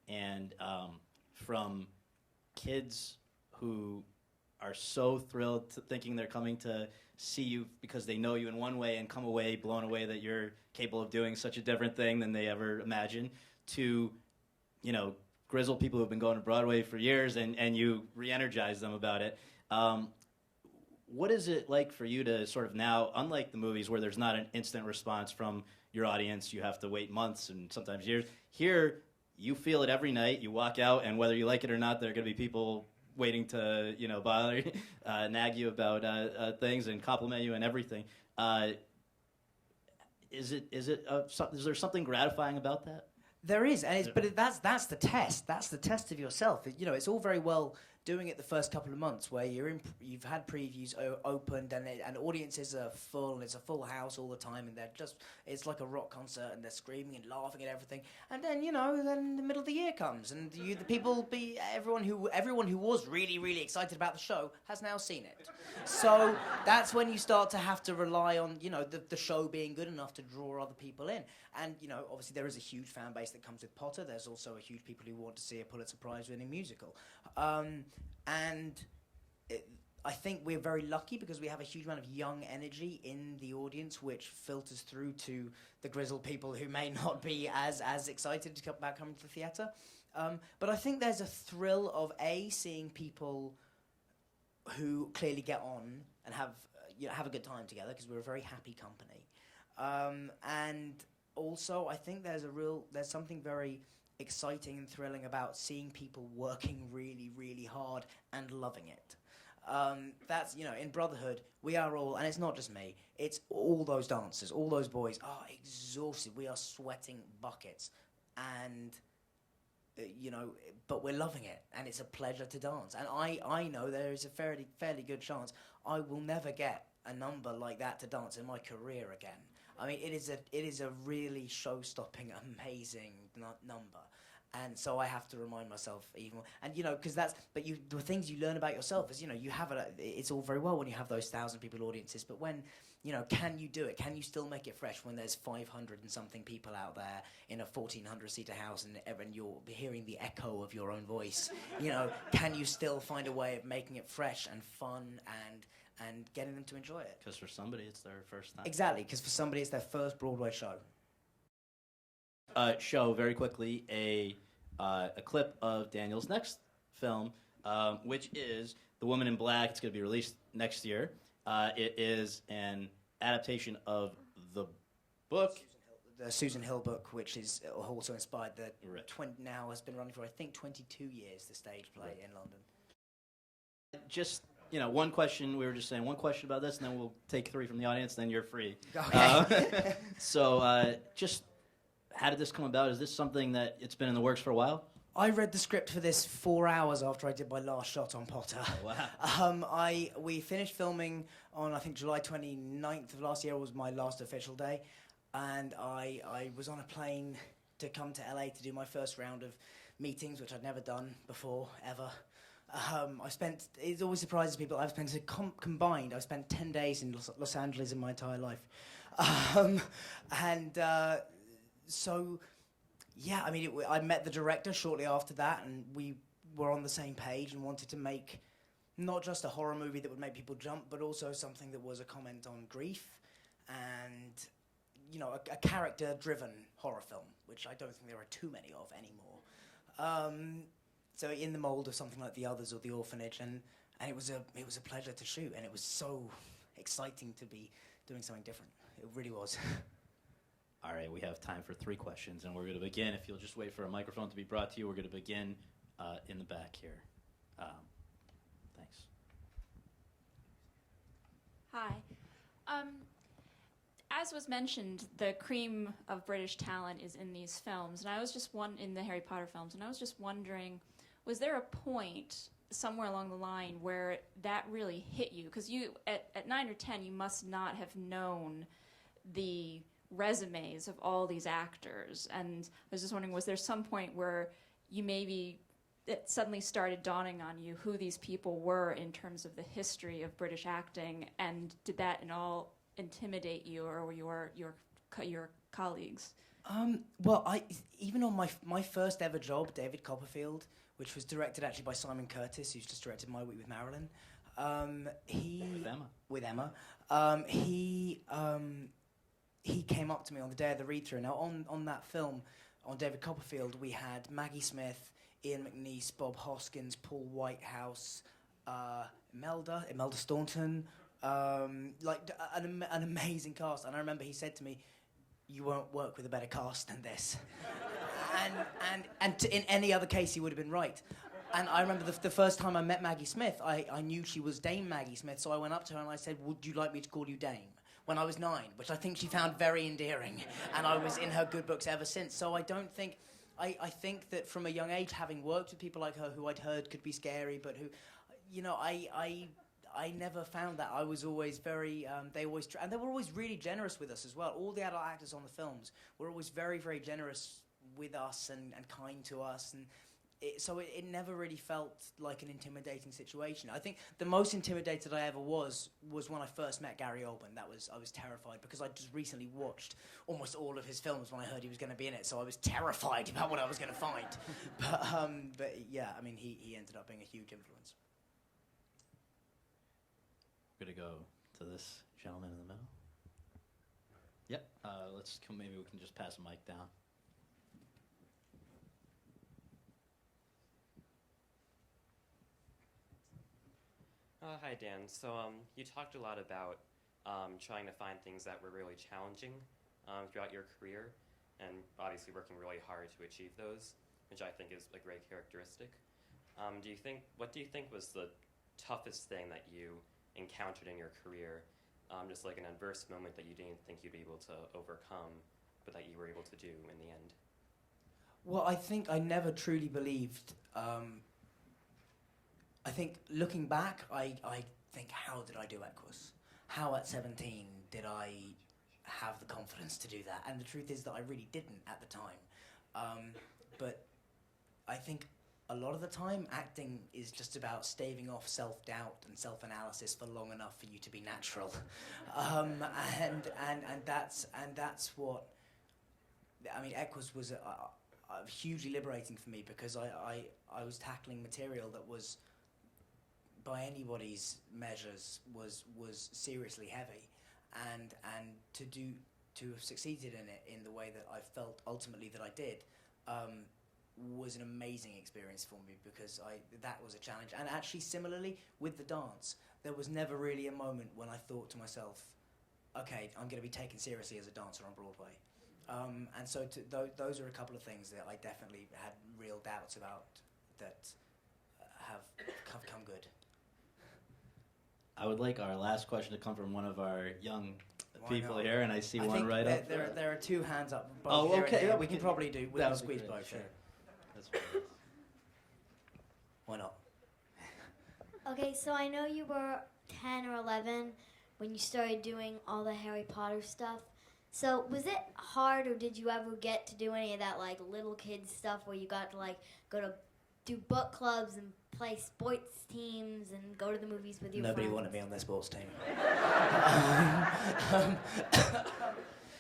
And from kids who are so thrilled thinking they're coming to see you because they know you in one way and come away blown away that you're capable of doing such a different thing than they ever imagined, to, grizzled people who've been going to Broadway for years and you re-energize them about it. What is it like for you to sort of now, unlike the movies where there's not an instant response from your audience, you have to wait months and sometimes years, here you feel it every night, you walk out, and whether you like it or not, there are going to be people waiting to, bother you, nag you about things and compliment you and everything. Is there something gratifying about that? There is, but that's the test. That's the test of yourself. It's all very well doing it the first couple of months where you've had previews opened and audiences are full and it's a full house all the time and it's like a rock concert and they're screaming and laughing at everything. And then then the middle of the year comes and everyone who was really, really excited about the show has now seen it. So that's when you start to have to rely on the show being good enough to draw other people in. And obviously there is a huge fan base that comes with Potter. There's also a huge people who want to see a Pulitzer Prize winning musical. And I think we're very lucky because we have a huge amount of young energy in the audience, which filters through to the grizzled people who may not be as excited to come back coming to the theatre. But I think there's a thrill of seeing people who clearly get on and have a good time together because we're a very happy company, and also I think there's something very exciting and thrilling about seeing people working really, really hard and loving it. That's, in Brotherhood, we are all, and it's not just me, it's all those dancers, all those boys are exhausted. We are sweating buckets, and, but we're loving it, and it's a pleasure to dance. And I know there is a fairly good chance I will never get a number like that to dance in my career again. I mean, it is a really show-stopping, amazing number. And so I have to remind myself even more. And, because the things you learn about yourself is, it's all very well when you have those 1,000 people audiences, but when, can you do it? Can you still make it fresh when there's 500 and something people out there in a 1,400-seater house and you're hearing the echo of your own voice? Can you still find a way of making it fresh and fun and getting them to enjoy it? Because for somebody, it's their first time. Exactly, because for somebody, it's their first Broadway show. Show very quickly a clip of Daniel's next film, which is The Woman in Black. It's going to be released next year. It is an adaptation of the book. The Susan Hill book, which is also inspired now has been running for, I think, 22 years, the stage play in London. Just, one question, we were just saying one question about this, and then we'll take 3 from the audience, then you're free. Okay. Just... how did this come about? Is this something that it's been in the works for a while? I read the script for this 4 hours after I did my last shot on Potter. Oh, wow. We finished filming on, I think, July 29th of last year was my last official day. And I was on a plane to come to LA to do my first round of meetings, which I'd never done before, ever. It always surprises people, I've spent combined, I've spent 10 days in Los Angeles in my entire life. So, yeah, I mean, I met the director shortly after that, and we were on the same page and wanted to make not just a horror movie that would make people jump, but also something that was a comment on grief and, a character-driven horror film, which I don't think there are too many of anymore. So in the mold of something like The Others or The Orphanage, and it was a pleasure to shoot, and it was so exciting to be doing something different. It really was. All right, we have time for 3 questions, and we're going to begin. If you'll just wait for a microphone to be brought to you, we're going to begin in the back here. Thanks. Hi. As was mentioned, the cream of British talent is in these films, and I was just in the Harry Potter films, and I was just wondering, was there a point somewhere along the line where that really hit you? Because you, at 9 or 10, you must not have known the resumes of all these actors, and I was just wondering, was there some point where it suddenly started dawning on you who these people were in terms of the history of British acting, and did that at all intimidate you or your colleagues? Well, even on my first ever job, David Copperfield, which was directed actually by Simon Curtis, who's just directed My Week with Marilyn. With Emma. He came up to me on the day of the read-through. Now, on that film, on David Copperfield, we had Maggie Smith, Ian McNeice, Bob Hoskins, Paul Whitehouse, Imelda Staunton, an amazing cast. And I remember he said to me, "You won't work with a better cast than this." in any other case, he would have been right. And I remember the first time I met Maggie Smith, I knew she was Dame Maggie Smith, so I went up to her and I said, "Would you like me to call you Dame?" When I was 9, which I think she found very endearing, and I was in her good books ever since. So I don't think, I think that from a young age, having worked with people like her who I'd heard could be scary, but who, I never found that. I was always very, and they were always really generous with us as well. All the adult actors on the films were always very, very generous with us and kind to us, and so it never really felt like an intimidating situation. I think the most intimidated I ever was when I first met Gary Oldman. I was terrified because I just recently watched almost all of his films when I heard he was going to be in it, so I was terrified about what I was going to find. But yeah, I mean, he ended up being a huge influence. go to this gentleman in the middle. Yep. Maybe we can just pass the mic down. Hi, Dan. So you talked a lot about trying to find things that were really challenging throughout your career, and obviously working really hard to achieve those, which I think is a great characteristic. What do you think was the toughest thing that you encountered in your career, just like an adverse moment that you didn't think you'd be able to overcome, but that you were able to do in the end? Well, I think I never truly believed. I think looking back, I think, how did I do Equus? How at 17 did I have the confidence to do that? And the truth is that I really didn't at the time. But I think a lot of the time, acting is just about staving off self-doubt and self-analysis for long enough for you to be natural. And that's what, I mean, Equus was hugely liberating for me, because I was tackling material that was, by anybody's measures, was seriously heavy, and to have succeeded in it in the way that I felt ultimately that I did, was an amazing experience for me, because that was a challenge. And actually, similarly with the dance, there was never really a moment when I thought to myself, okay, I'm going to be taken seriously as a dancer on Broadway. And so those are a couple of things that I definitely had real doubts about that have come good. I would like our last question to come from one of our young people here, and I see one right up. There are two hands up. Oh, okay. Yeah, we can probably do. We can squeeze both. Sure. That's fine. Why not? Okay, so I know you were 10 or 11 when you started doing all the Harry Potter stuff. So was it hard, or did you ever get to do any of that like little kid stuff where you got to like go to do book clubs and play sports teams and go to the movies with your Nobody friends? wanted me on their sports team.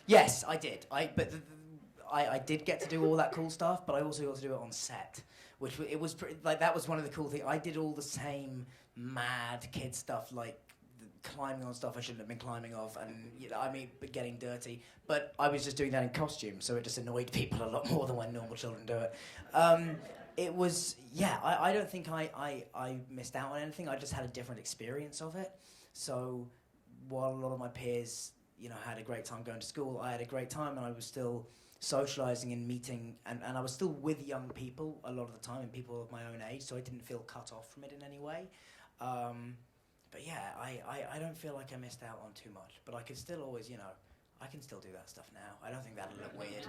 Yes, I did. I did get to do all that cool stuff, but I also got to do it on set, which was that was one of the cool things. I did all the same mad kid stuff, like climbing on stuff I shouldn't have been climbing off, and getting dirty. But I was just doing that in costume, so it just annoyed people a lot more than when normal children do it. It was, I don't think I missed out on anything. I just had a different experience of it. So while a lot of my peers, had a great time going to school, I had a great time, and I was still socializing and meeting, and I was still with young people a lot of the time, and people of my own age, so I didn't feel cut off from it in any way. But yeah, I don't feel like I missed out on too much, but I could still always, I can still do that stuff now. I don't think that'll look weird.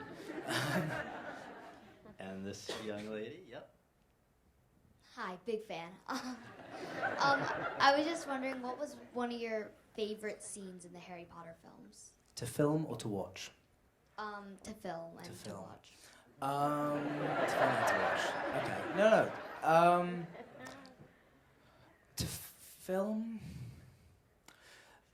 And this young lady, yep. Hi, big fan. I was just wondering, what was one of your favorite scenes in the Harry Potter films? To film or to watch? To film and to watch. To film and to watch. Okay. No. To film,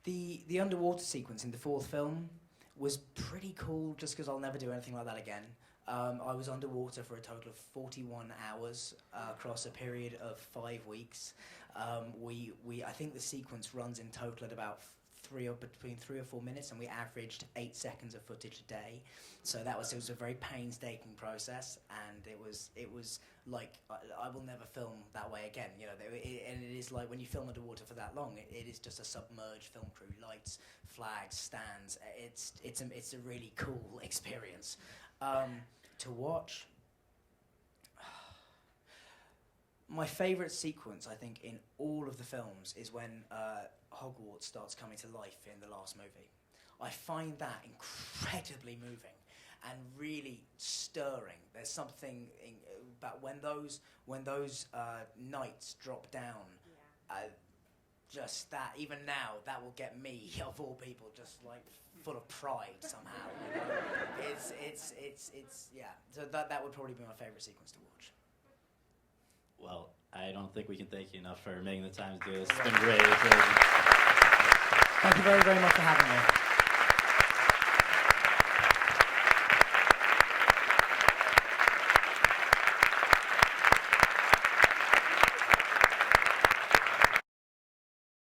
the underwater sequence in the fourth film was pretty cool, just because I'll never do anything like that again. I was underwater for a total of 41 hours across a period of 5 weeks. I think the sequence runs in total at about between 3 or 4 minutes, and we averaged 8 seconds of footage a day. So it was a very painstaking process, and it was like I will never film that way again. And it is like when you film underwater for that long, it is just a submerged film crew, lights, flags, stands. It's a really cool experience. To watch, my favourite sequence, I think, in all of the films is when Hogwarts starts coming to life in the last movie. I find that incredibly moving and really stirring. There's something about when those knights drop down. Just that, even now, that will get me, of all people, just like full of pride somehow. It's So that would probably be my favourite sequence to watch. Well, I don't think we can thank you enough for making the time to do this. It's been great. Thank you very, very much for having me.